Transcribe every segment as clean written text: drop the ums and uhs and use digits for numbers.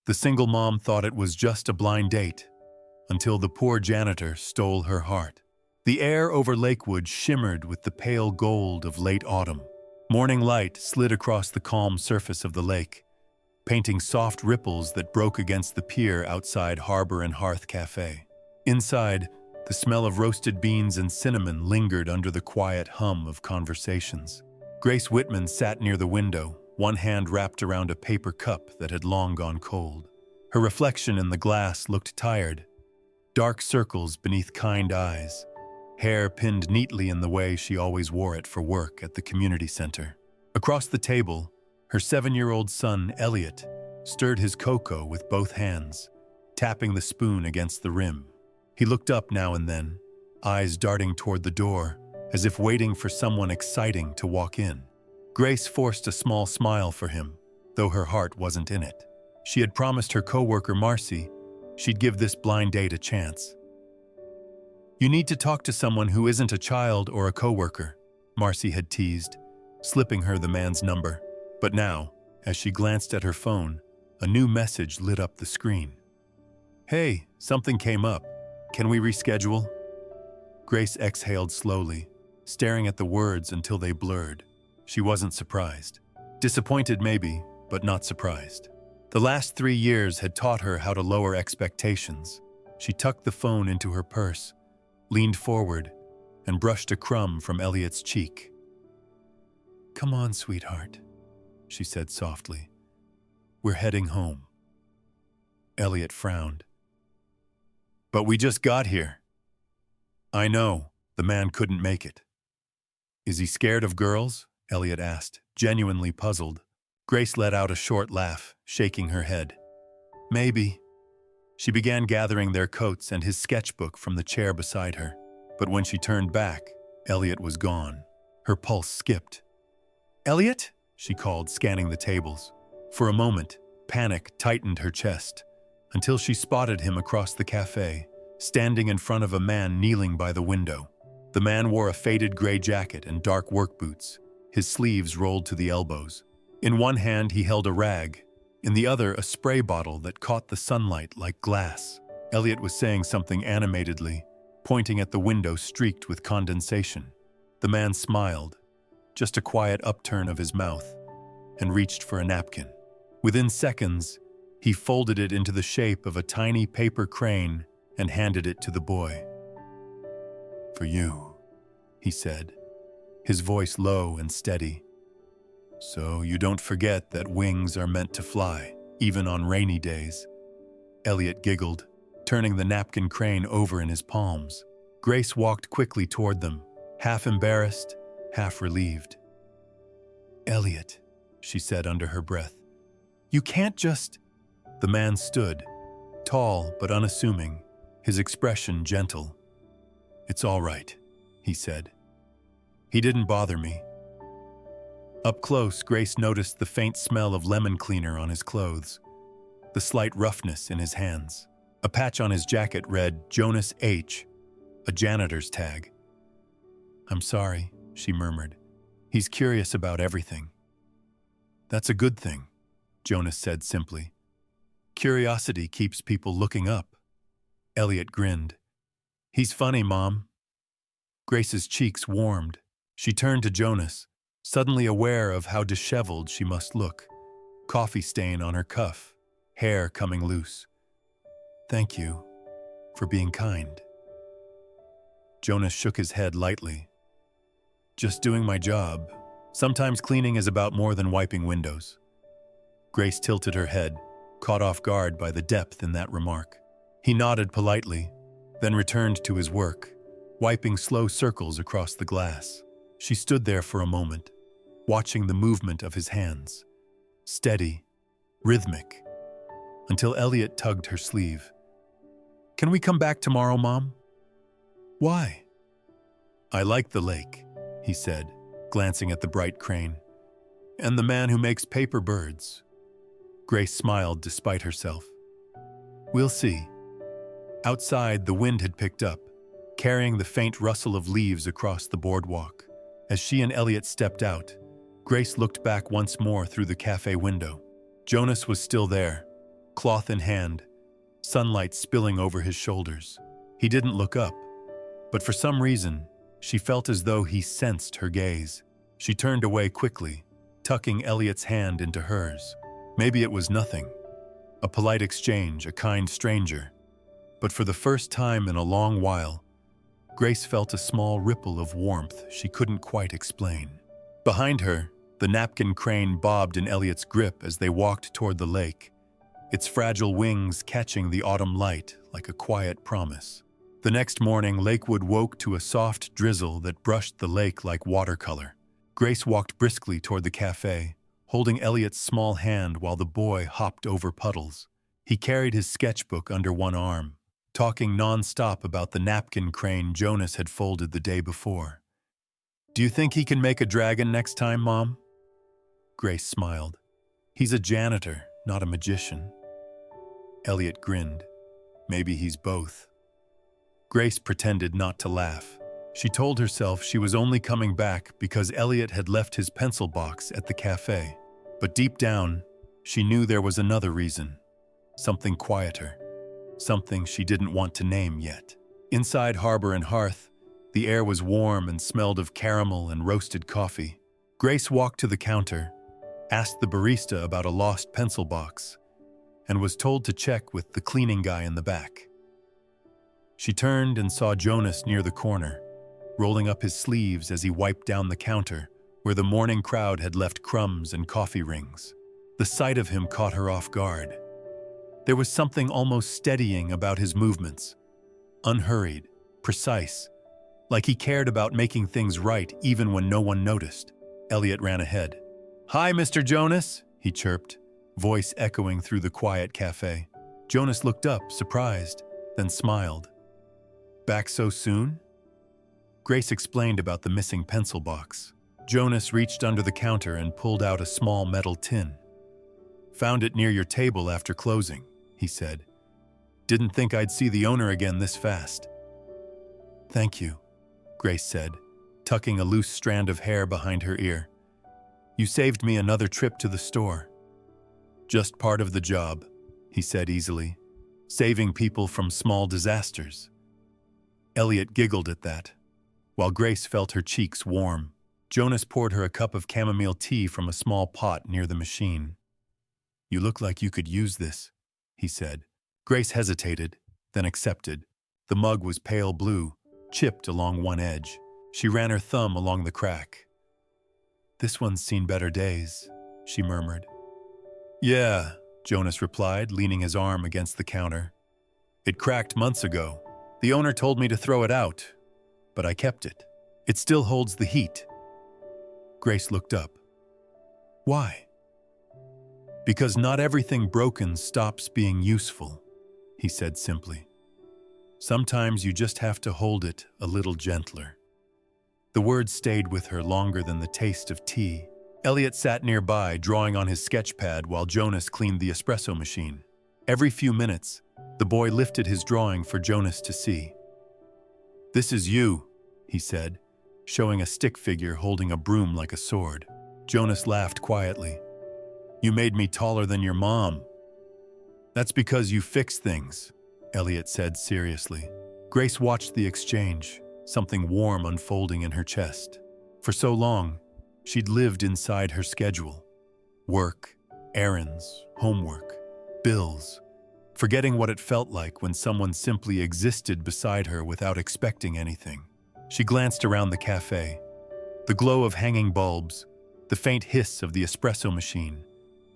The single mom thought it was just a blind date, until the poor janitor stole her heart. The air over Lakewood shimmered with the pale gold of late autumn. Morning light slid across the calm surface of the lake, painting soft ripples that broke against the pier outside Harbor and Hearth Cafe. Inside, the smell of roasted beans and cinnamon lingered under the quiet hum of conversations. Grace Whitman sat near the window, one hand wrapped around a paper cup that had long gone cold. Her reflection in the glass looked tired, dark circles beneath kind eyes, hair pinned neatly in the way she always wore it for work at the community center. Across the table, her 7-year-old son, Elliot, stirred his cocoa with both hands, tapping the spoon against the rim. He looked up now and then, eyes darting toward the door, as if waiting for someone exciting to walk in. Grace forced a small smile for him, though her heart wasn't in it. She had promised her coworker Marcy she'd give this blind date a chance. "You need to talk to someone who isn't a child or a coworker," Marcy had teased, slipping her the man's number. But now, as she glanced at her phone, a new message lit up the screen. "Hey, something came up. Can we reschedule?" Grace exhaled slowly, staring at the words until they blurred. She wasn't surprised. Disappointed maybe, but not surprised. The last 3 years had taught her how to lower expectations. She tucked the phone into her purse, leaned forward, and brushed a crumb from Elliot's cheek. "Come on, sweetheart," she said softly. "We're heading home." Elliot frowned. "But we just got here." "I know, the man couldn't make it." "Is he scared of girls?" Elliot asked, genuinely puzzled. Grace let out a short laugh, shaking her head. "Maybe." She began gathering their coats and his sketchbook from the chair beside her. But when she turned back, Elliot was gone. Her pulse skipped. "Elliot?" she called, scanning the tables. For a moment, panic tightened her chest, until she spotted him across the cafe, standing in front of a man kneeling by the window. The man wore a faded gray jacket and dark work boots, his sleeves rolled to the elbows. In one hand he held a rag, in the other a spray bottle that caught the sunlight like glass. Elliot was saying something animatedly, pointing at the window streaked with condensation. The man smiled, just a quiet upturn of his mouth, and reached for a napkin. Within seconds, he folded it into the shape of a tiny paper crane and handed it to the boy. "For you," he said, his voice low and steady. "So you don't forget that wings are meant to fly, even on rainy days." Elliot giggled, turning the napkin crane over in his palms. Grace walked quickly toward them, half embarrassed, half relieved. "Elliot," she said under her breath, "you can't just—" The man stood, tall but unassuming, his expression gentle. "It's all right," he said. "He didn't bother me." Up close, Grace noticed the faint smell of lemon cleaner on his clothes, the slight roughness in his hands. A patch on his jacket read Jonas H., a janitor's tag. "I'm sorry," she murmured. "He's curious about everything." "That's a good thing," Jonas said simply. "Curiosity keeps people looking up." Elliot grinned. "He's funny, Mom." Grace's cheeks warmed. She turned to Jonas, suddenly aware of how disheveled she must look. Coffee stain on her cuff, hair coming loose. "Thank you for being kind." Jonas shook his head lightly. "Just doing my job. Sometimes cleaning is about more than wiping windows." Grace tilted her head, caught off guard by the depth in that remark. He nodded politely, then returned to his work, wiping slow circles across the glass. She stood there for a moment, watching the movement of his hands, steady, rhythmic, until Elliot tugged her sleeve. "Can we come back tomorrow, Mom?" "Why?" "I like the lake," he said, glancing at the bright crane. "And the man who makes paper birds." Grace smiled despite herself. "We'll see." Outside, the wind had picked up, carrying the faint rustle of leaves across the boardwalk. As she and Elliot stepped out, Grace looked back once more through the cafe window. Jonas was still there, cloth in hand, sunlight spilling over his shoulders. He didn't look up, but for some reason, she felt as though he sensed her gaze. She turned away quickly, tucking Elliot's hand into hers. Maybe it was nothing, a polite exchange, a kind stranger. But for the first time in a long while, Grace felt a small ripple of warmth she couldn't quite explain. Behind her, the napkin crane bobbed in Elliot's grip as they walked toward the lake, its fragile wings catching the autumn light like a quiet promise. The next morning, Lakewood woke to a soft drizzle that brushed the lake like watercolor. Grace walked briskly toward the cafe, holding Elliot's small hand while the boy hopped over puddles. He carried his sketchbook under one arm, talking non-stop about the napkin crane Jonas had folded the day before. "Do you think he can make a dragon next time, Mom?" Grace smiled. "He's a janitor, not a magician." Elliot grinned. "Maybe he's both." Grace pretended not to laugh. She told herself she was only coming back because Elliot had left his pencil box at the cafe. But deep down, she knew there was another reason. Something quieter. Something she didn't want to name yet. Inside Harbor and Hearth, the air was warm and smelled of caramel and roasted coffee. Grace walked to the counter, asked the barista about a lost pencil box, and was told to check with the cleaning guy in the back. She turned and saw Jonas near the corner, rolling up his sleeves as he wiped down the counter where the morning crowd had left crumbs and coffee rings. The sight of him caught her off guard. There was something almost steadying about his movements, unhurried, precise, like he cared about making things right even when no one noticed. Elliot ran ahead. "Hi, Mr. Jonas," he chirped, voice echoing through the quiet cafe. Jonas looked up, surprised, then smiled. "Back so soon?" Grace explained about the missing pencil box. Jonas reached under the counter and pulled out a small metal tin. "Found it near your table after closing," he said. "Didn't think I'd see the owner again this fast." "Thank you," Grace said, tucking a loose strand of hair behind her ear. "You saved me another trip to the store." "Just part of the job," he said easily. "Saving people from small disasters." Elliot giggled at that, while Grace felt her cheeks warm. Jonas poured her a cup of chamomile tea from a small pot near the machine. "You look like you could use this," he said. Grace hesitated, then accepted. The mug was pale blue, chipped along one edge. She ran her thumb along the crack. "This one's seen better days," she murmured. "Yeah," Jonas replied, leaning his arm against the counter. "It cracked months ago. The owner told me to throw it out, but I kept it. It still holds the heat." Grace looked up. "Why?" "Because not everything broken stops being useful," he said simply. "Sometimes you just have to hold it a little gentler." The words stayed with her longer than the taste of tea. Elliot sat nearby, drawing on his sketch pad while Jonas cleaned the espresso machine. Every few minutes, the boy lifted his drawing for Jonas to see. "This is you," he said, showing a stick figure holding a broom like a sword. Jonas laughed quietly. "You made me taller than your mom." "That's because you fix things," Elliot said seriously. Grace watched the exchange, something warm unfolding in her chest. For so long, she'd lived inside her schedule. Work, errands, homework, bills, forgetting what it felt like when someone simply existed beside her without expecting anything. She glanced around the cafe. The glow of hanging bulbs, the faint hiss of the espresso machine,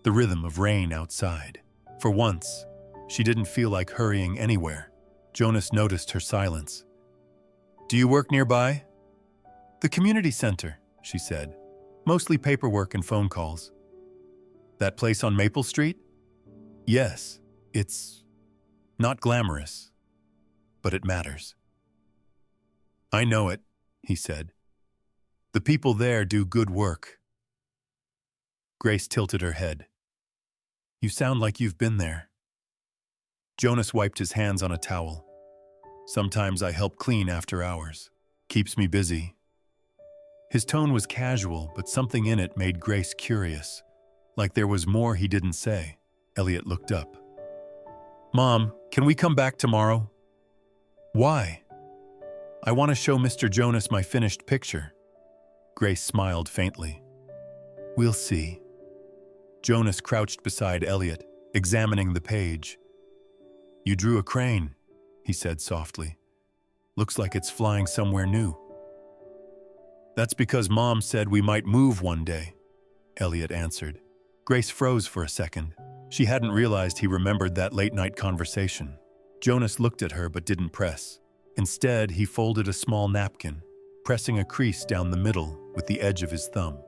the rhythm of rain outside. For once, she didn't feel like hurrying anywhere. Jonas noticed her silence. "Do you work nearby?" "The community center," she said. "Mostly paperwork and phone calls." "That place on Maple Street?" "Yes, it's not glamorous, but it matters." "I know it," he said. "The people there do good work." Grace tilted her head. "You sound like you've been there." Jonas wiped his hands on a towel. "Sometimes I help clean after hours. Keeps me busy." His tone was casual, but something in it made Grace curious, like there was more he didn't say. Elliot looked up. Mom, can we come back tomorrow? Why? I want to show Mr. Jonas my finished picture. Grace smiled faintly. We'll see. Jonas crouched beside Elliot, examining the page. You drew a crane, he said softly. Looks like it's flying somewhere new. That's because Mom said we might move one day, Elliot answered. Grace froze for a second. She hadn't realized he remembered that late-night conversation. Jonas looked at her but didn't press. Instead, he folded a small napkin, pressing a crease down the middle with the edge of his thumb.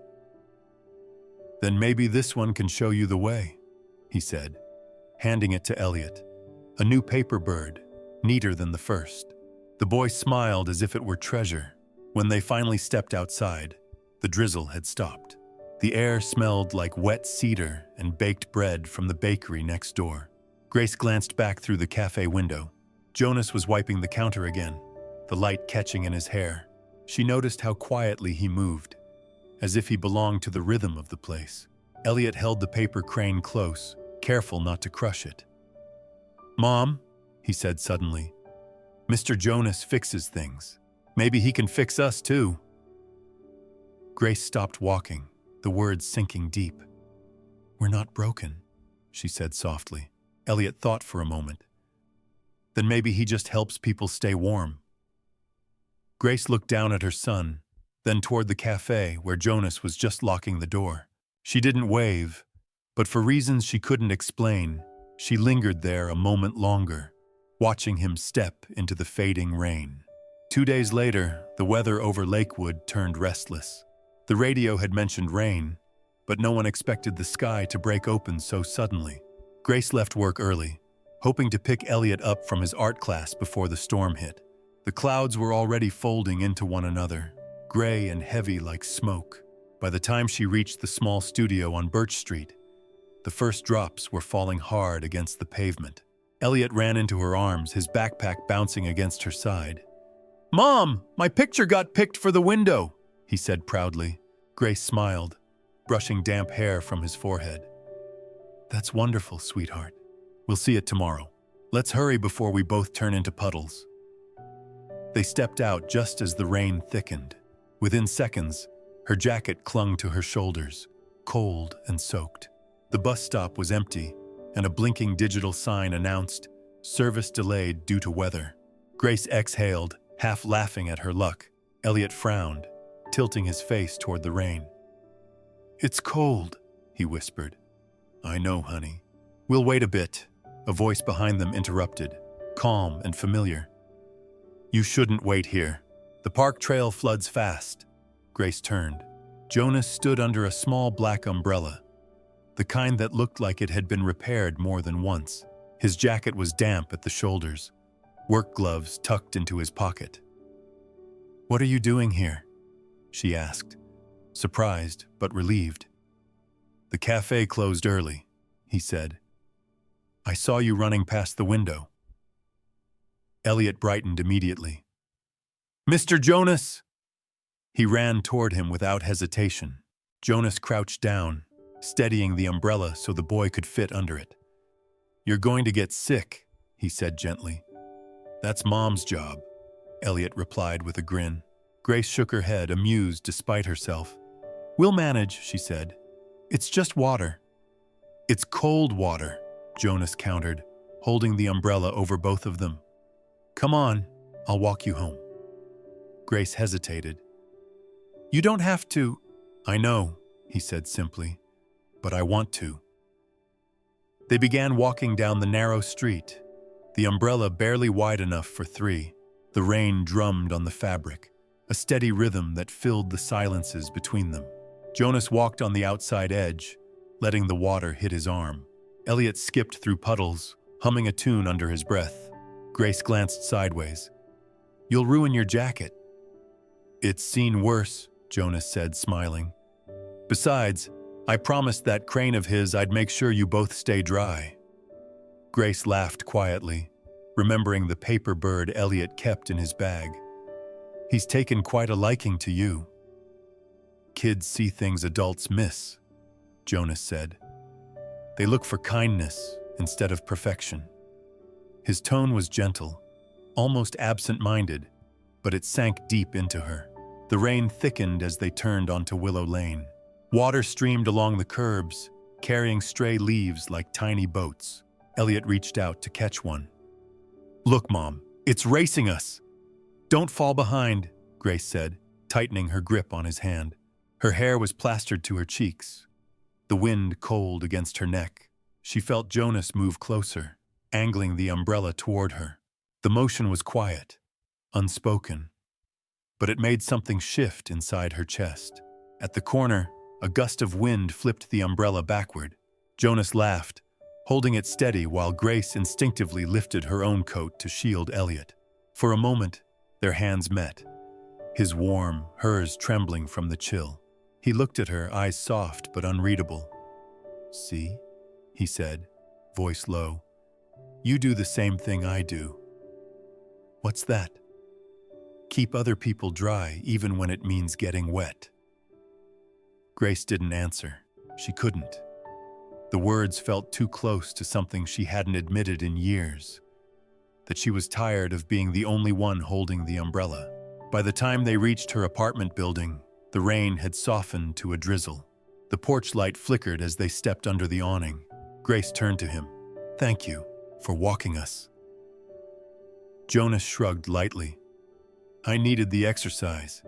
Then maybe this one can show you the way, he said, handing it to Elliot. A new paper bird, neater than the first. The boy smiled as if it were treasure. When they finally stepped outside, the drizzle had stopped. The air smelled like wet cedar and baked bread from the bakery next door. Grace glanced back through the cafe window. Jonas was wiping the counter again, the light catching in his hair. She noticed how quietly he moved, as if he belonged to the rhythm of the place. Elliot held the paper crane close, careful not to crush it. Mom, he said suddenly, Mr. Jonas fixes things. Maybe he can fix us too. Grace stopped walking, the words sinking deep. We're not broken, she said softly. Elliot thought for a moment. Then maybe he just helps people stay warm. Grace looked down at her son, then toward the cafe where Jonas was just locking the door. She didn't wave, but for reasons she couldn't explain, she lingered there a moment longer, watching him step into the fading rain. 2 days later, the weather over Lakewood turned restless. The radio had mentioned rain, but no one expected the sky to break open so suddenly. Grace left work early, hoping to pick Elliot up from his art class before the storm hit. The clouds were already folding into one another, gray and heavy like smoke. By the time she reached the small studio on Birch Street, the first drops were falling hard against the pavement. Elliot ran into her arms, his backpack bouncing against her side. Mom, my picture got picked for the window, he said proudly. Grace smiled, brushing damp hair from his forehead. That's wonderful, sweetheart. We'll see it tomorrow. Let's hurry before we both turn into puddles. They stepped out just as the rain thickened. Within seconds, her jacket clung to her shoulders, cold and soaked. The bus stop was empty, and a blinking digital sign announced, "Service delayed due to weather." Grace exhaled, half laughing at her luck. Elliot frowned, tilting his face toward the rain. It's cold, he whispered. I know, honey. We'll wait a bit, a voice behind them interrupted, calm and familiar. You shouldn't wait here. The park trail floods fast. Grace turned. Jonas stood under a small black umbrella, the kind that looked like it had been repaired more than once. His jacket was damp at the shoulders, work gloves tucked into his pocket. What are you doing here? She asked, surprised but relieved. The cafe closed early, he said. I saw you running past the window. Elliot brightened immediately. Mr. Jonas! He ran toward him without hesitation. Jonas crouched down, steadying the umbrella so the boy could fit under it. You're going to get sick, he said gently. That's Mom's job, Elliot replied with a grin. Grace shook her head, amused despite herself. We'll manage, she said. It's just water. It's cold water, Jonas countered, holding the umbrella over both of them. Come on, I'll walk you home. Grace hesitated. You don't have to. I know, he said simply, but I want to. They began walking down the narrow street, the umbrella barely wide enough for three. The rain drummed on the fabric, a steady rhythm that filled the silences between them. Jonas walked on the outside edge, letting the water hit his arm. Elliot skipped through puddles, humming a tune under his breath. Grace glanced sideways. You'll ruin your jacket. It's seen worse, Jonas said, smiling. Besides, I promised that crane of his I'd make sure you both stay dry. Grace laughed quietly, remembering the paper bird Elliot kept in his bag. He's taken quite a liking to you. Kids see things adults miss, Jonas said. They look for kindness instead of perfection. His tone was gentle, almost absent-minded, but it sank deep into her. The rain thickened as they turned onto Willow Lane. Water streamed along the curbs, carrying stray leaves like tiny boats. Elliot reached out to catch one. "Look, Mom, it's racing us!" "Don't fall behind," Grace said, tightening her grip on his hand. Her hair was plastered to her cheeks, the wind cold against her neck. She felt Jonas move closer, angling the umbrella toward her. The motion was quiet, unspoken, but it made something shift inside her chest. At the corner, a gust of wind flipped the umbrella backward. Jonas laughed, holding it steady while Grace instinctively lifted her own coat to shield Elliot. For a moment, their hands met, his warm, hers trembling from the chill. He looked at her, eyes soft but unreadable. "See?" he said, voice low. "You do the same thing I do." "What's that?" "Keep other people dry even when it means getting wet." Grace didn't answer. She couldn't. The words felt too close to something she hadn't admitted in years, that she was tired of being the only one holding the umbrella. By the time they reached her apartment building, the rain had softened to a drizzle. The porch light flickered as they stepped under the awning. Grace turned to him. "Thank you for walking us." Jonas shrugged lightly. "I needed the exercise."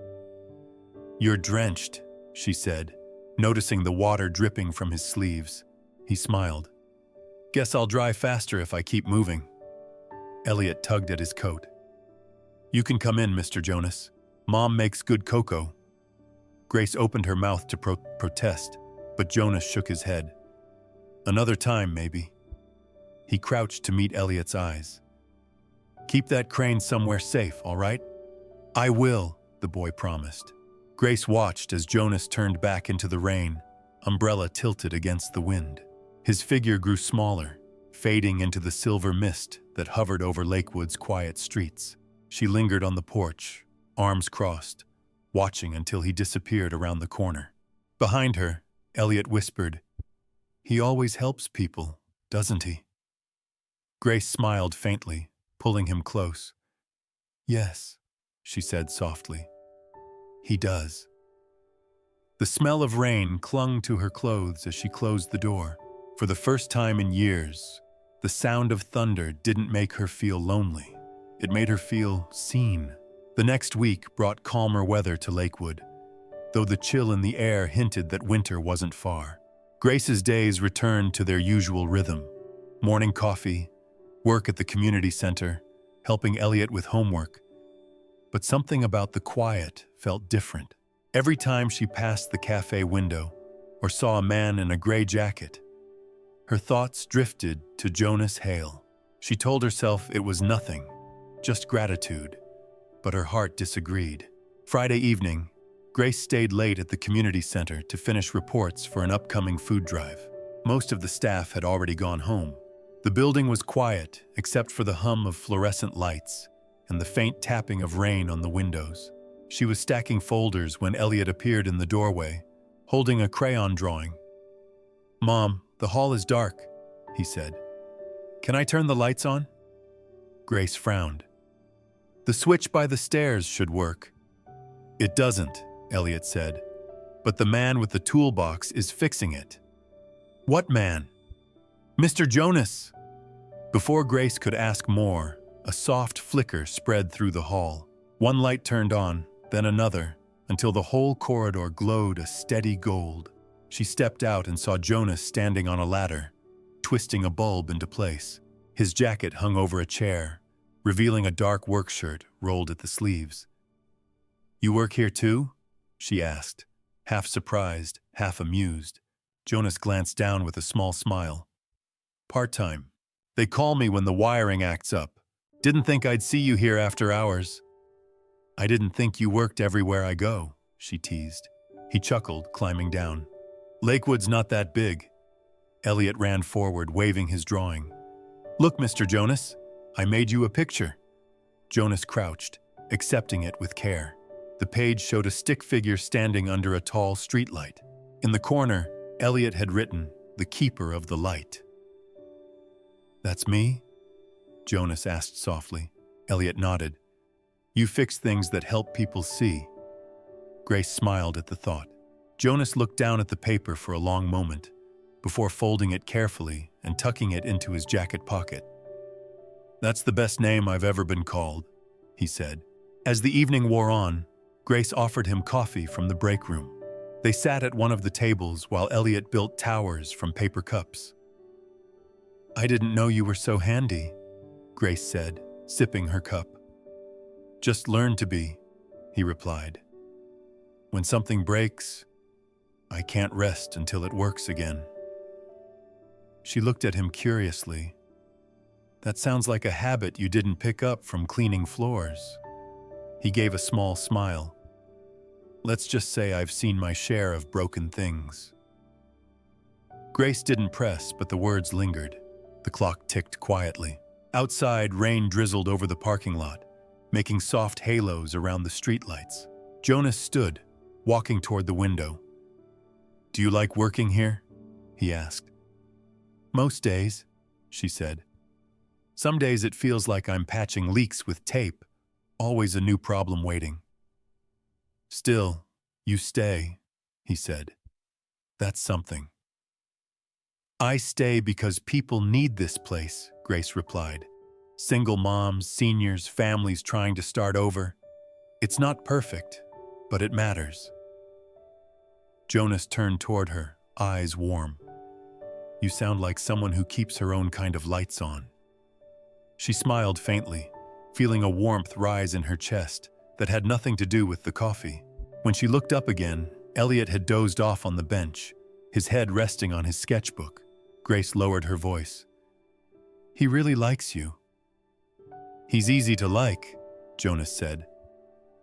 "You're drenched," she said, noticing the water dripping from his sleeves. He smiled. "Guess I'll dry faster if I keep moving." Elliot tugged at his coat. "You can come in, Mr. Jonas. Mom makes good cocoa." Grace opened her mouth to protest, but Jonas shook his head. "Another time, maybe." He crouched to meet Elliot's eyes. "Keep that crane somewhere safe, all right?" "I will," the boy promised. Grace watched as Jonas turned back into the rain, umbrella tilted against the wind. His figure grew smaller, fading into the silver mist that hovered over Lakewood's quiet streets. She lingered on the porch, arms crossed, watching until he disappeared around the corner. Behind her, Elliot whispered, "He always helps people, doesn't he?" Grace smiled faintly, pulling him close. "Yes," she said softly. "He does." The smell of rain clung to her clothes as she closed the door. For the first time in years, the sound of thunder didn't make her feel lonely. It made her feel seen. The next week brought calmer weather to Lakewood, though the chill in the air hinted that winter wasn't far. Grace's days returned to their usual rhythm. Morning coffee, work at the community center, helping Elliot with homework. But something about the quiet felt different. Every time she passed the cafe window or saw a man in a gray jacket, her thoughts drifted to Jonas Hale. She told herself it was nothing, just gratitude, but her heart disagreed. Friday evening, Grace stayed late at the community center to finish reports for an upcoming food drive. Most of the staff had already gone home. The building was quiet except for the hum of fluorescent lights and the faint tapping of rain on the windows. She was stacking folders when Elliot appeared in the doorway, holding a crayon drawing. "Mom, the hall is dark," he said. "Can I turn the lights on?" Grace frowned. "The switch by the stairs should work." "It doesn't," Elliot said, "but the man with the toolbox is fixing it." "What man?" "Mr. Jonas." Before Grace could ask more, a soft flicker spread through the hall. One light turned on, then another, until the whole corridor glowed a steady gold. She stepped out and saw Jonas standing on a ladder, twisting a bulb into place. His jacket hung over a chair, revealing a dark work shirt rolled at the sleeves. "You work here too?" she asked, half surprised, half amused. Jonas glanced down with a small smile. "Part-time. They call me when the wiring acts up. Didn't think I'd see you here after hours." "I didn't think you worked everywhere I go," she teased. He chuckled, climbing down. "Lakewood's not that big." Elliot ran forward, waving his drawing. "Look, Mr. Jonas, I made you a picture." Jonas crouched, accepting it with care. The page showed a stick figure standing under a tall streetlight. In the corner, Elliot had written, "The Keeper of the Light." "That's me?" Jonas asked softly. Elliot nodded. You fix things that help people see. Grace smiled at the thought. Jonas looked down at the paper for a long moment, before folding it carefully and tucking it into his jacket pocket. That's the best name I've ever been called, he said. As the evening wore on, Grace offered him coffee from the break room. They sat at one of the tables while Elliot built towers from paper cups. I didn't know you were so handy, Grace said, sipping her cup. Just learn to be, he replied. When something breaks, I can't rest until it works again. She looked at him curiously. That sounds like a habit you didn't pick up from cleaning floors. He gave a small smile. Let's just say I've seen my share of broken things. Grace didn't press, but the words lingered. The clock ticked quietly. Outside, rain drizzled over the parking lot, making soft halos around the streetlights. Jonas stood, walking toward the window. Do you like working here? He asked. Most days, she said. Some days it feels like I'm patching leaks with tape, always a new problem waiting. Still, you stay, he said. That's something. I stay because people need this place, Grace replied. Single moms, seniors, families trying to start over. It's not perfect, but it matters. Jonas turned toward her, eyes warm. You sound like someone who keeps her own kind of lights on. She smiled faintly, feeling a warmth rise in her chest that had nothing to do with the coffee. When she looked up again, Elliot had dozed off on the bench, his head resting on his sketchbook. Grace lowered her voice. He really likes you. He's easy to like, Jonas said.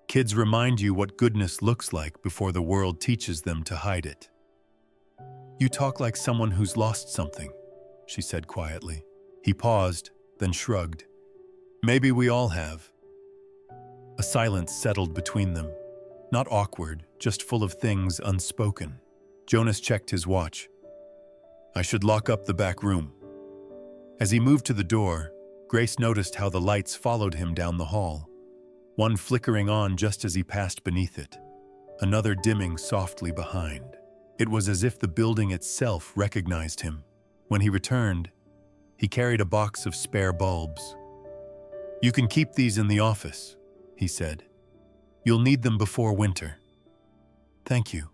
Kids remind you what goodness looks like before the world teaches them to hide it. You talk like someone who's lost something, she said quietly. He paused, then shrugged. Maybe we all have. A silence settled between them. Not awkward, just full of things unspoken. Jonas checked his watch. I should lock up the back room. As he moved to the door, Grace noticed how the lights followed him down the hall, one flickering on just as he passed beneath it, another dimming softly behind. It was as if the building itself recognized him. When he returned, he carried a box of spare bulbs. You can keep these in the office, he said. You'll need them before winter. Thank you,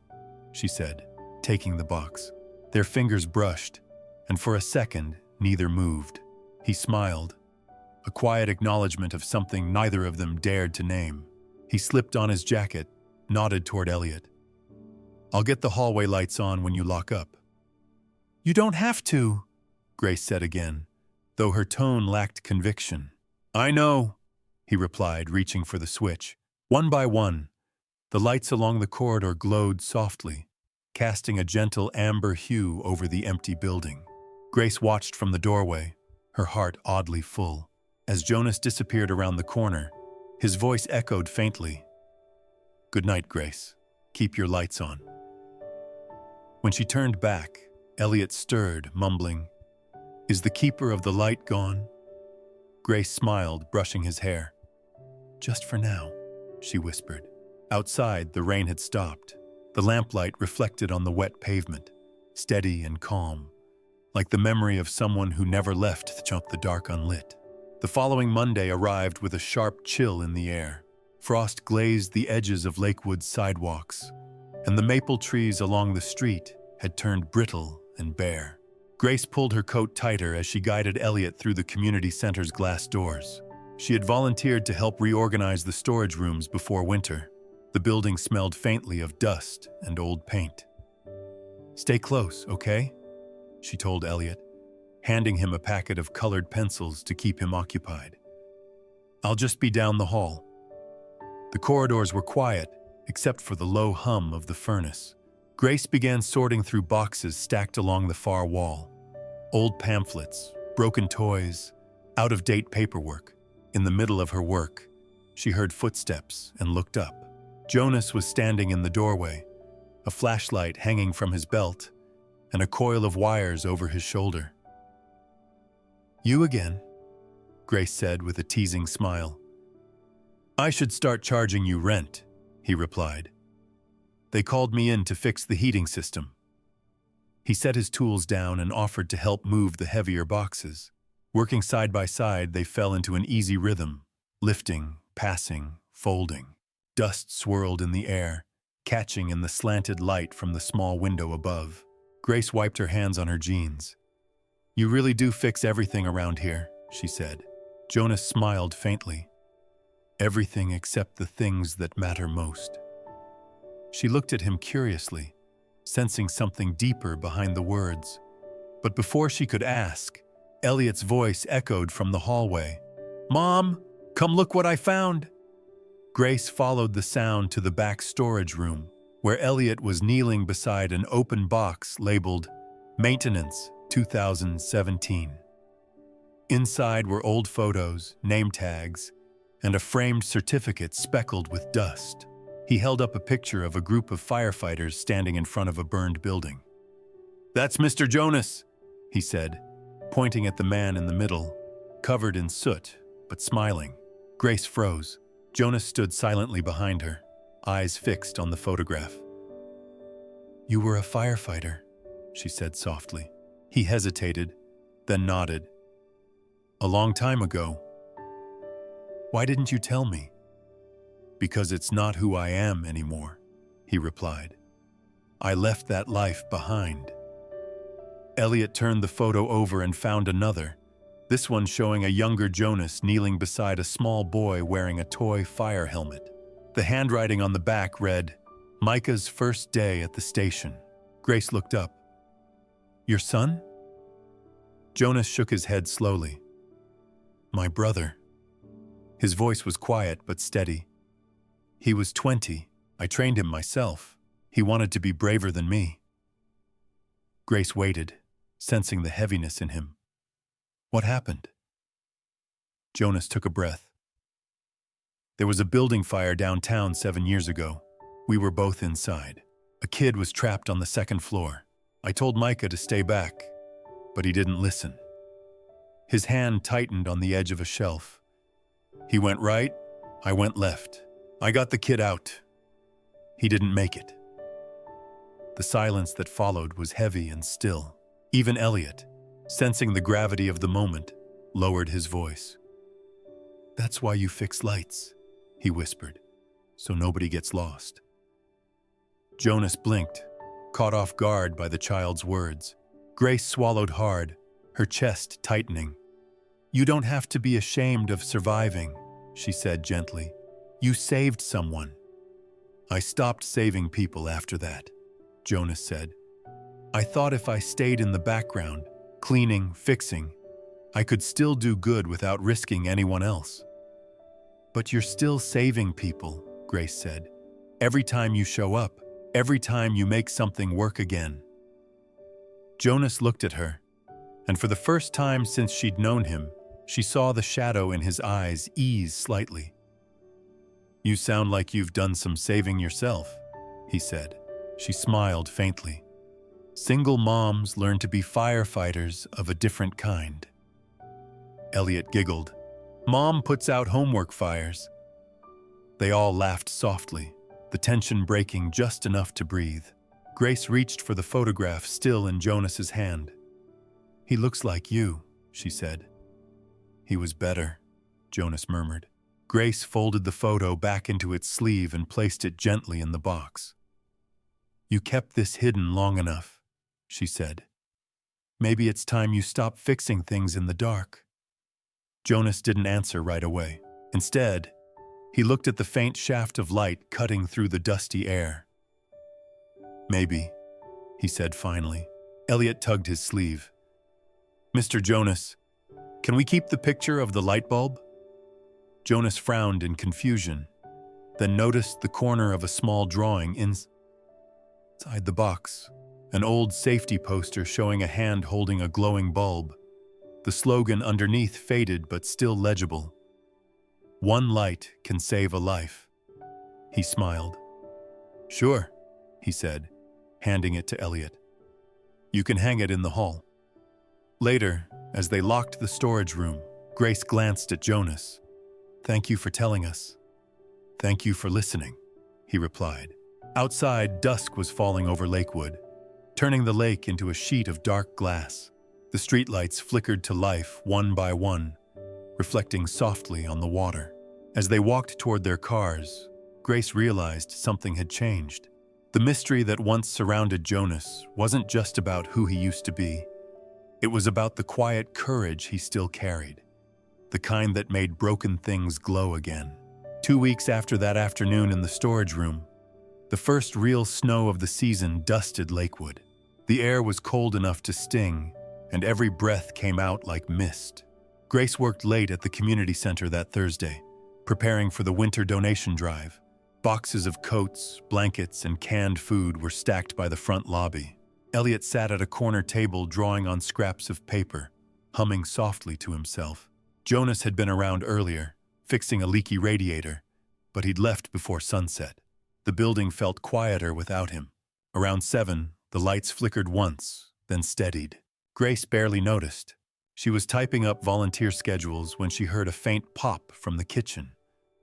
she said, taking the box. Their fingers brushed, and for a second, neither moved. He smiled, a quiet acknowledgement of something neither of them dared to name. He slipped on his jacket, nodded toward Elliot. I'll get the hallway lights on when you lock up. You don't have to, Grace said again, though her tone lacked conviction. I know, he replied, reaching for the switch. One by one, the lights along the corridor glowed softly, casting a gentle amber hue over the empty building. Grace watched from the doorway, her heart oddly full. As Jonas disappeared around the corner, his voice echoed faintly. Good night, Grace. Keep your lights on. When she turned back, Elliot stirred, mumbling, Is the keeper of the light gone? Grace smiled, brushing his hair. Just for now, she whispered. Outside, the rain had stopped. The lamplight reflected on the wet pavement, steady and calm, like the memory of someone who never left the dark unlit. The following Monday arrived with a sharp chill in the air. Frost glazed the edges of Lakewood's sidewalks, and the maple trees along the street had turned brittle and bare. Grace pulled her coat tighter as she guided Elliot through the community center's glass doors. She had volunteered to help reorganize the storage rooms before winter. The building smelled faintly of dust and old paint. Stay close, okay? She told Elliot, handing him a packet of colored pencils to keep him occupied. I'll just be down the hall. The corridors were quiet, except for the low hum of the furnace. Grace began sorting through boxes stacked along the far wall. Old pamphlets, broken toys, out-of-date paperwork. In the middle of her work, she heard footsteps and looked up. Jonas was standing in the doorway, a flashlight hanging from his belt and a coil of wires over his shoulder. You again? Grace said with a teasing smile. I should start charging you rent, he replied. They called me in to fix the heating system. He set his tools down and offered to help move the heavier boxes. Working side by side, they fell into an easy rhythm, lifting, passing, folding. Dust swirled in the air, catching in the slanted light from the small window above. Grace wiped her hands on her jeans. You really do fix everything around here, she said. Jonas smiled faintly. Everything except the things that matter most. She looked at him curiously, sensing something deeper behind the words. But before she could ask, Elliot's voice echoed from the hallway. Mom, come look what I found! Grace followed the sound to the back storage room, where Elliot was kneeling beside an open box labeled Maintenance 2017. Inside were old photos, name tags, and a framed certificate speckled with dust. He held up a picture of a group of firefighters standing in front of a burned building. That's Mr. Jonas, he said, pointing at the man in the middle, covered in soot, but smiling. Grace froze. Jonas stood silently behind her, eyes fixed on the photograph. You were a firefighter, she said softly. He hesitated, then nodded. A long time ago. Why didn't you tell me? Because it's not who I am anymore, he replied. I left that life behind. Elliot turned the photo over and found another, this one showing a younger Jonas kneeling beside a small boy wearing a toy fire helmet. The handwriting on the back read, Micah's first day at the station. Grace looked up. Your son? Jonas shook his head slowly. My brother. His voice was quiet but steady. He was 20. I trained him myself. He wanted to be braver than me. Grace waited, sensing the heaviness in him. What happened? Jonas took a breath. There was a building fire downtown 7 years ago. We were both inside. A kid was trapped on the second floor. I told Micah to stay back, but he didn't listen. His hand tightened on the edge of a shelf. He went right, I went left. I got the kid out. He didn't make it. The silence that followed was heavy and still. Even Elliot, sensing the gravity of the moment, lowered his voice. That's why you fix lights, he whispered, so nobody gets lost. Jonas blinked, caught off guard by the child's words. Grace swallowed hard, her chest tightening. You don't have to be ashamed of surviving, she said gently. You saved someone. I stopped saving people after that, Jonas said. I thought if I stayed in the background, cleaning, fixing, I could still do good without risking anyone else. But you're still saving people, Grace said. Every time you show up, every time you make something work again. Jonas looked at her, and for the first time since she'd known him, she saw the shadow in his eyes ease slightly. You sound like you've done some saving yourself, he said. She smiled faintly. Single moms learn to be firefighters of a different kind. Elliot giggled. Mom puts out homework fires. They all laughed softly, the tension breaking just enough to breathe. Grace reached for the photograph still in Jonas's hand. He looks like you, she said. He was better, Jonas murmured. Grace folded the photo back into its sleeve and placed it gently in the box. You kept this hidden long enough, she said. Maybe it's time you stop fixing things in the dark. Jonas didn't answer right away. Instead, he looked at the faint shaft of light cutting through the dusty air. Maybe, he said finally. Elliot tugged his sleeve. Mr. Jonas, can we keep the picture of the light bulb? Jonas frowned in confusion, then noticed the corner of a small drawing inside the box, an old safety poster showing a hand holding a glowing bulb. The slogan underneath faded but still legible. One light can save a life. He smiled. Sure, he said, handing it to Elliot. You can hang it in the hall. Later, as they locked the storage room, Grace glanced at Jonas. "Thank you for telling us. Thank you for listening," he replied. Outside, dusk was falling over Lakewood, turning the lake into a sheet of dark glass. The streetlights flickered to life one by one, reflecting softly on the water. As they walked toward their cars, Grace realized something had changed. The mystery that once surrounded Jonas wasn't just about who he used to be. It was about the quiet courage he still carried, the kind that made broken things glow again. 2 weeks after that afternoon in the storage room, the first real snow of the season dusted Lakewood. The air was cold enough to sting, and every breath came out like mist. Grace worked late at the community center that Thursday, preparing for the winter donation drive. Boxes of coats, blankets, and canned food were stacked by the front lobby. Elliot sat at a corner table drawing on scraps of paper, humming softly to himself. Jonas had been around earlier, fixing a leaky radiator, but he'd left before sunset. The building felt quieter without him. Around 7, the lights flickered once, then steadied. Grace barely noticed. She was typing up volunteer schedules when she heard a faint pop from the kitchen,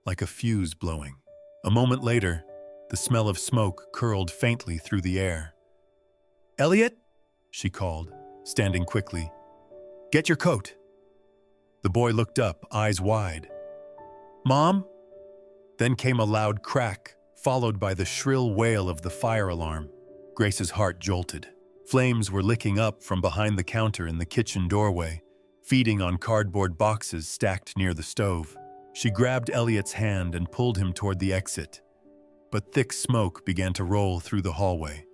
like a fuse blowing. A moment later, the smell of smoke curled faintly through the air. "Elliot?" she called, standing quickly. "Get your coat." The boy looked up, eyes wide. "Mom?" Then came a loud crack, followed by the shrill wail of the fire alarm. Grace's heart jolted. Flames were licking up from behind the counter in the kitchen doorway, feeding on cardboard boxes stacked near the stove. She grabbed Elliot's hand and pulled him toward the exit, but thick smoke began to roll through the hallway.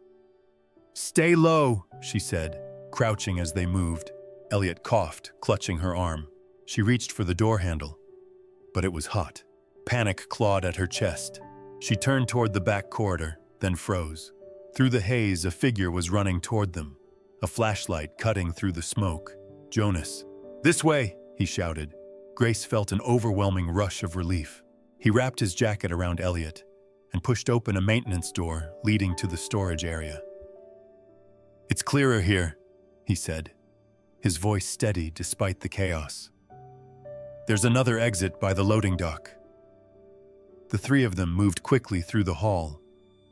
"Stay low," she said, crouching as they moved. Elliot coughed, clutching her arm. She reached for the door handle, but it was hot. Panic clawed at her chest. She turned toward the back corridor, then froze. Through the haze, a figure was running toward them, a flashlight cutting through the smoke. "Jonas." "This way," he shouted. Grace felt an overwhelming rush of relief. He wrapped his jacket around Elliot and pushed open a maintenance door leading to the storage area. "It's clearer here," he said, his voice steady despite the chaos. "There's another exit by the loading dock." The three of them moved quickly through the hall,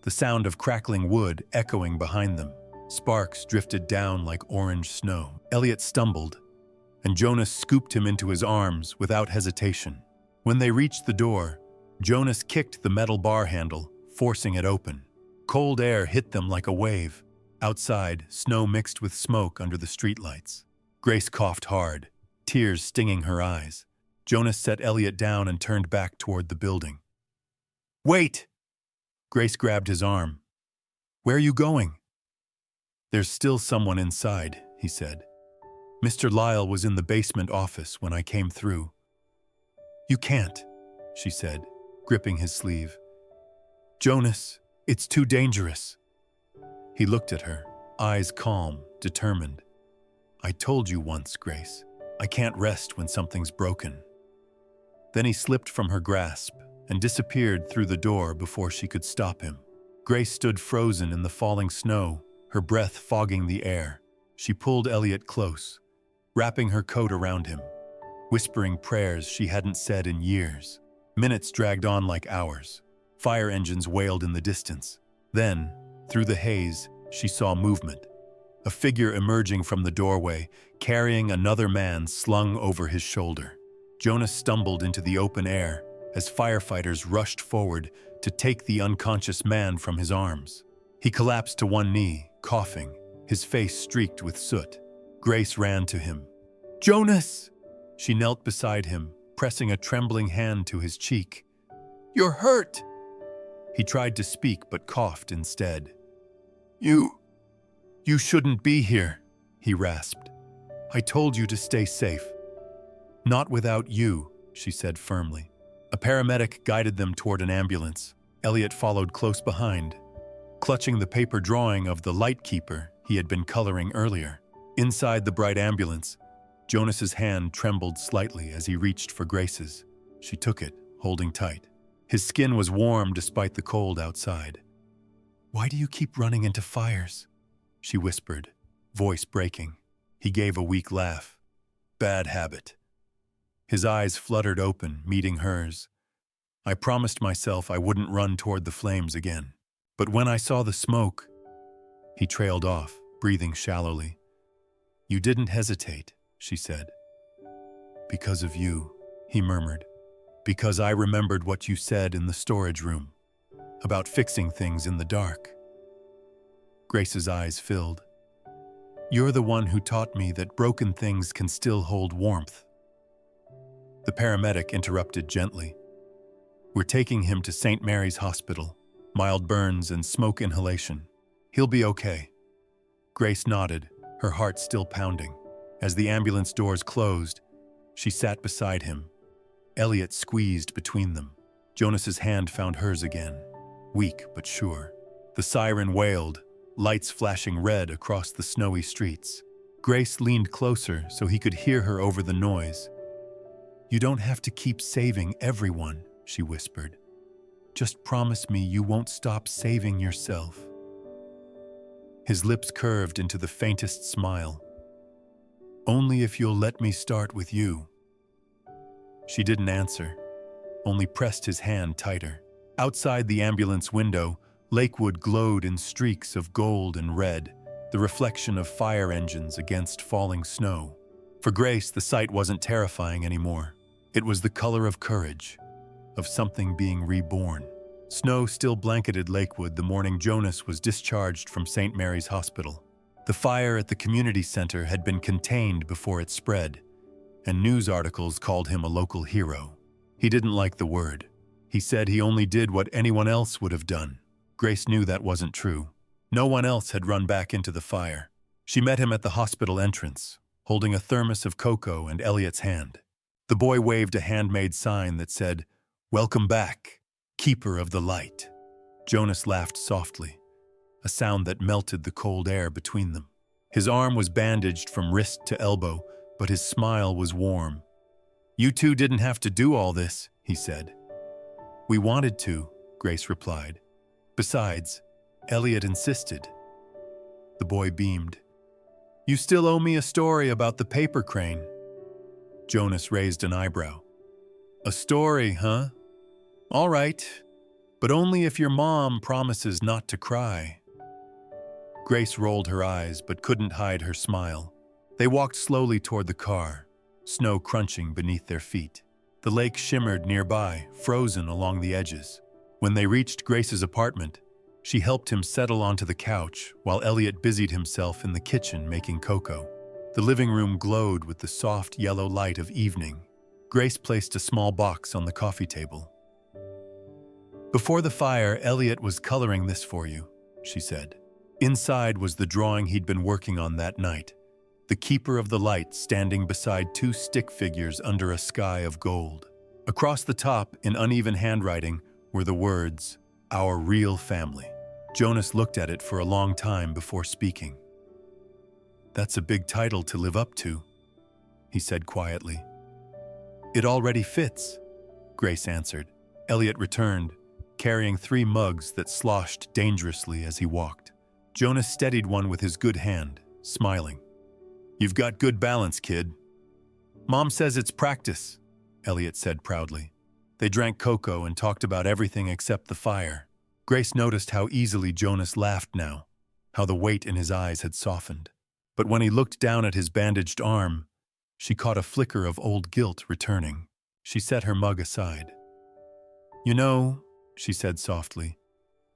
the sound of crackling wood echoing behind them. Sparks drifted down like orange snow. Elliot stumbled, and Jonas scooped him into his arms without hesitation. When they reached the door, Jonas kicked the metal bar handle, forcing it open. Cold air hit them like a wave. Outside, snow mixed with smoke under the streetlights. Grace coughed hard, tears stinging her eyes. Jonas set Elliot down and turned back toward the building. "Wait!" Grace grabbed his arm. "Where are you going?" "There's still someone inside," he said. "Mr. Lyle was in the basement office when I came through." "You can't," she said, gripping his sleeve. "Jonas, it's too dangerous." He looked at her, eyes calm, determined. "I told you once, Grace. I can't rest when something's broken." Then he slipped from her grasp and disappeared through the door before she could stop him. Grace stood frozen in the falling snow, her breath fogging the air. She pulled Elliot close, wrapping her coat around him, whispering prayers she hadn't said in years. Minutes dragged on like hours. Fire engines wailed in the distance. Then, through the haze, she saw movement. A figure emerging from the doorway, carrying another man slung over his shoulder. Jonas stumbled into the open air as firefighters rushed forward to take the unconscious man from his arms. He collapsed to one knee, coughing, his face streaked with soot. Grace ran to him. "Jonas!" She knelt beside him, pressing a trembling hand to his cheek. "You're hurt!" He tried to speak but coughed instead. You shouldn't be here," he rasped. "I told you to stay safe." "Not without you," she said firmly. A paramedic guided them toward an ambulance. Elliot followed close behind, clutching the paper drawing of the lightkeeper he had been coloring earlier. Inside the bright ambulance, Jonas's hand trembled slightly as he reached for Grace's. She took it, holding tight. His skin was warm despite the cold outside. "Why do you keep running into fires?" she whispered, voice breaking. He gave a weak laugh. "Bad habit." His eyes fluttered open, meeting hers. I promised myself I wouldn't run toward the flames again. But when I saw the smoke, he trailed off, breathing shallowly. You didn't hesitate, she said. Because of you, he murmured. Because I remembered what you said in the storage room, about fixing things in the dark. Grace's eyes filled. You're the one who taught me that broken things can still hold warmth. The paramedic interrupted gently. We're taking him to St. Mary's Hospital. Mild burns and smoke inhalation. He'll be okay. Grace nodded, her heart still pounding. As the ambulance doors closed, she sat beside him. Elliot squeezed between them. Jonas's hand found hers again, weak but sure. The siren wailed, lights flashing red across the snowy streets. Grace leaned closer so he could hear her over the noise. You don't have to keep saving everyone, she whispered. Just promise me you won't stop saving yourself. His lips curved into the faintest smile. Only if you'll let me start with you. She didn't answer, only pressed his hand tighter. Outside the ambulance window, Lakewood glowed in streaks of gold and red, the reflection of fire engines against falling snow. For Grace, the sight wasn't terrifying anymore. It was the color of courage, of something being reborn. Snow still blanketed Lakewood the morning Jonas was discharged from St. Mary's Hospital. The fire at the community center had been contained before it spread, and news articles called him a local hero. He didn't like the word. He said he only did what anyone else would have done. Grace knew that wasn't true. No one else had run back into the fire. She met him at the hospital entrance, holding a thermos of cocoa and Elliot's hand. The boy waved a handmade sign that said, "Welcome back, keeper of the light." Jonas laughed softly, a sound that melted the cold air between them. His arm was bandaged from wrist to elbow, but his smile was warm. You two didn't have to do all this, he said. We wanted to, Grace replied. Besides, Elliot insisted. The boy beamed. You still owe me a story about the paper crane. Jonas raised an eyebrow. A story, huh? All right, but only if your mom promises not to cry. Grace rolled her eyes but couldn't hide her smile. They walked slowly toward the car, snow crunching beneath their feet. The lake shimmered nearby, frozen along the edges. When they reached Grace's apartment, she helped him settle onto the couch while Elliot busied himself in the kitchen making cocoa. The living room glowed with the soft yellow light of evening. Grace placed a small box on the coffee table. Before the fire, Elliot was coloring this for you, she said. Inside was the drawing he'd been working on that night. The keeper of the light standing beside two stick figures under a sky of gold. Across the top, in uneven handwriting, were the words, Our Real Family. Jonas looked at it for a long time before speaking. That's a big title to live up to, he said quietly. It already fits, Grace answered. Elliot returned, carrying 3 mugs that sloshed dangerously as he walked. Jonas steadied one with his good hand, smiling. You've got good balance, kid. Mom says it's practice, Elliot said proudly. They drank cocoa and talked about everything except the fire. Grace noticed how easily Jonas laughed now, how the weight in his eyes had softened. But when he looked down at his bandaged arm, she caught a flicker of old guilt returning. She set her mug aside. You know, she said softly,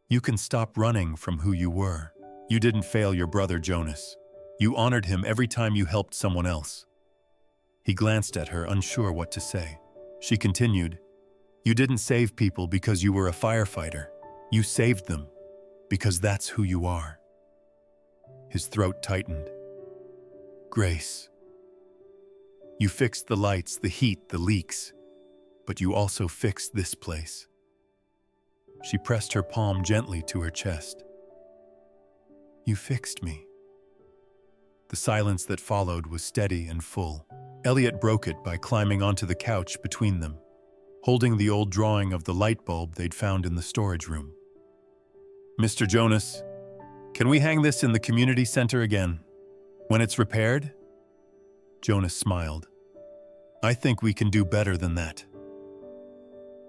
you can stop running from who you were. You didn't fail your brother Jonas. You honored him every time you helped someone else. He glanced at her, unsure what to say. She continued, You didn't save people because you were a firefighter. You saved them because that's who you are. His throat tightened. Grace. You fixed the lights, the heat, the leaks, but you also fixed this place. She pressed her palm gently to her chest. You fixed me. The silence that followed was steady and full. Elliot broke it by climbing onto the couch between them, holding the old drawing of the light bulb they'd found in the storage room. Mr. Jonas, can we hang this in the community center again, when it's repaired? Jonas smiled. I think we can do better than that."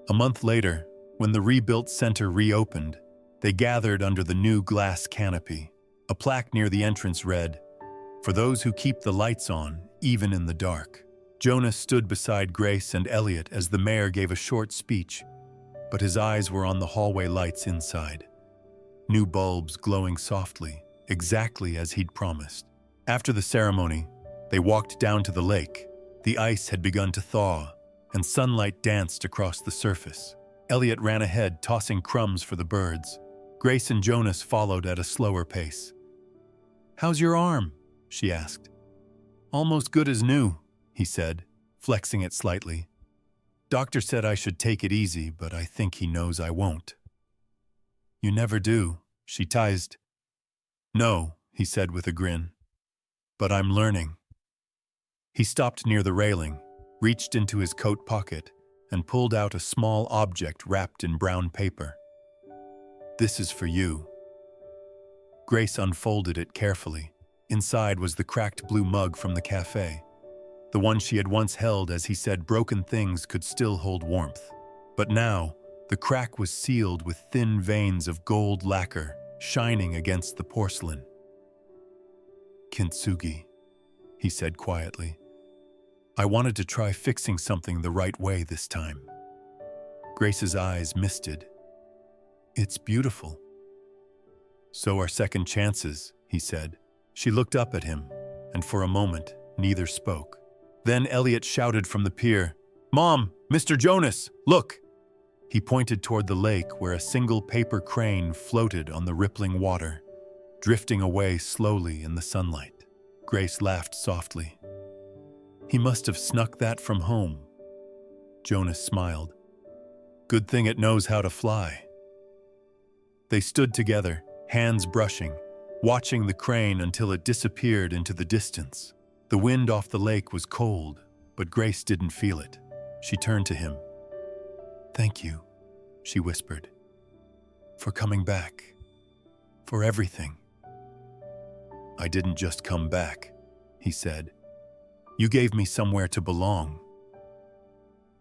A month later, when the rebuilt center reopened, they gathered under the new glass canopy. A plaque near the entrance read, "For those who keep the lights on, even in the dark." Jonas stood beside Grace and Elliot as the mayor gave a short speech, but his eyes were on the hallway lights inside. New bulbs glowing softly, exactly as he'd promised. After the ceremony, they walked down to the lake. The ice had begun to thaw, and sunlight danced across the surface. Elliot ran ahead, tossing crumbs for the birds. Grace and Jonas followed at a slower pace. "How's your arm?" she asked. "Almost good as new," he said, flexing it slightly. "Doctor said I should take it easy, but I think he knows I won't." "You never do," she teased. "No," he said with a grin. "But I'm learning." He stopped near the railing, reached into his coat pocket, and pulled out a small object wrapped in brown paper. "This is for you." Grace unfolded it carefully. Inside was the cracked blue mug from the cafe, the one she had once held as he said broken things could still hold warmth. But now, the crack was sealed with thin veins of gold lacquer shining against the porcelain. "Kintsugi," he said quietly. "I wanted to try fixing something the right way this time." Grace's eyes misted. "It's beautiful." "So are second chances," he said. She looked up at him, and for a moment, neither spoke. Then Elliot shouted from the pier, "Mom, Mr. Jonas, look!" He pointed toward the lake where a single paper crane floated on the rippling water, drifting away slowly in the sunlight. Grace laughed softly. "He must have snuck that from home." Jonas smiled. "Good thing it knows how to fly." They stood together, hands brushing, watching the crane until it disappeared into the distance. The wind off the lake was cold, but Grace didn't feel it. She turned to him. "Thank you," she whispered, "for coming back, for everything." "I didn't just come back," he said. "You gave me somewhere to belong."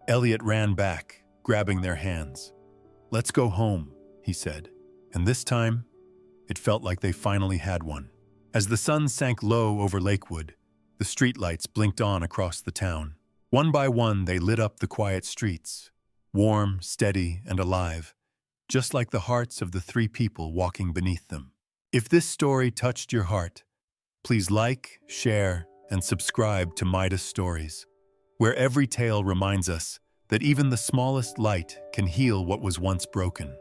Elliot ran back, grabbing their hands. "Let's go home," he said, and this time, it felt like they finally had one. As the sun sank low over Lakewood, the streetlights blinked on across the town. One by one, they lit up the quiet streets, warm, steady, and alive, just like the hearts of the three people walking beneath them. If this story touched your heart, please like, share, and subscribe to Midus Stories, where every tale reminds us that even the smallest light can heal what was once broken.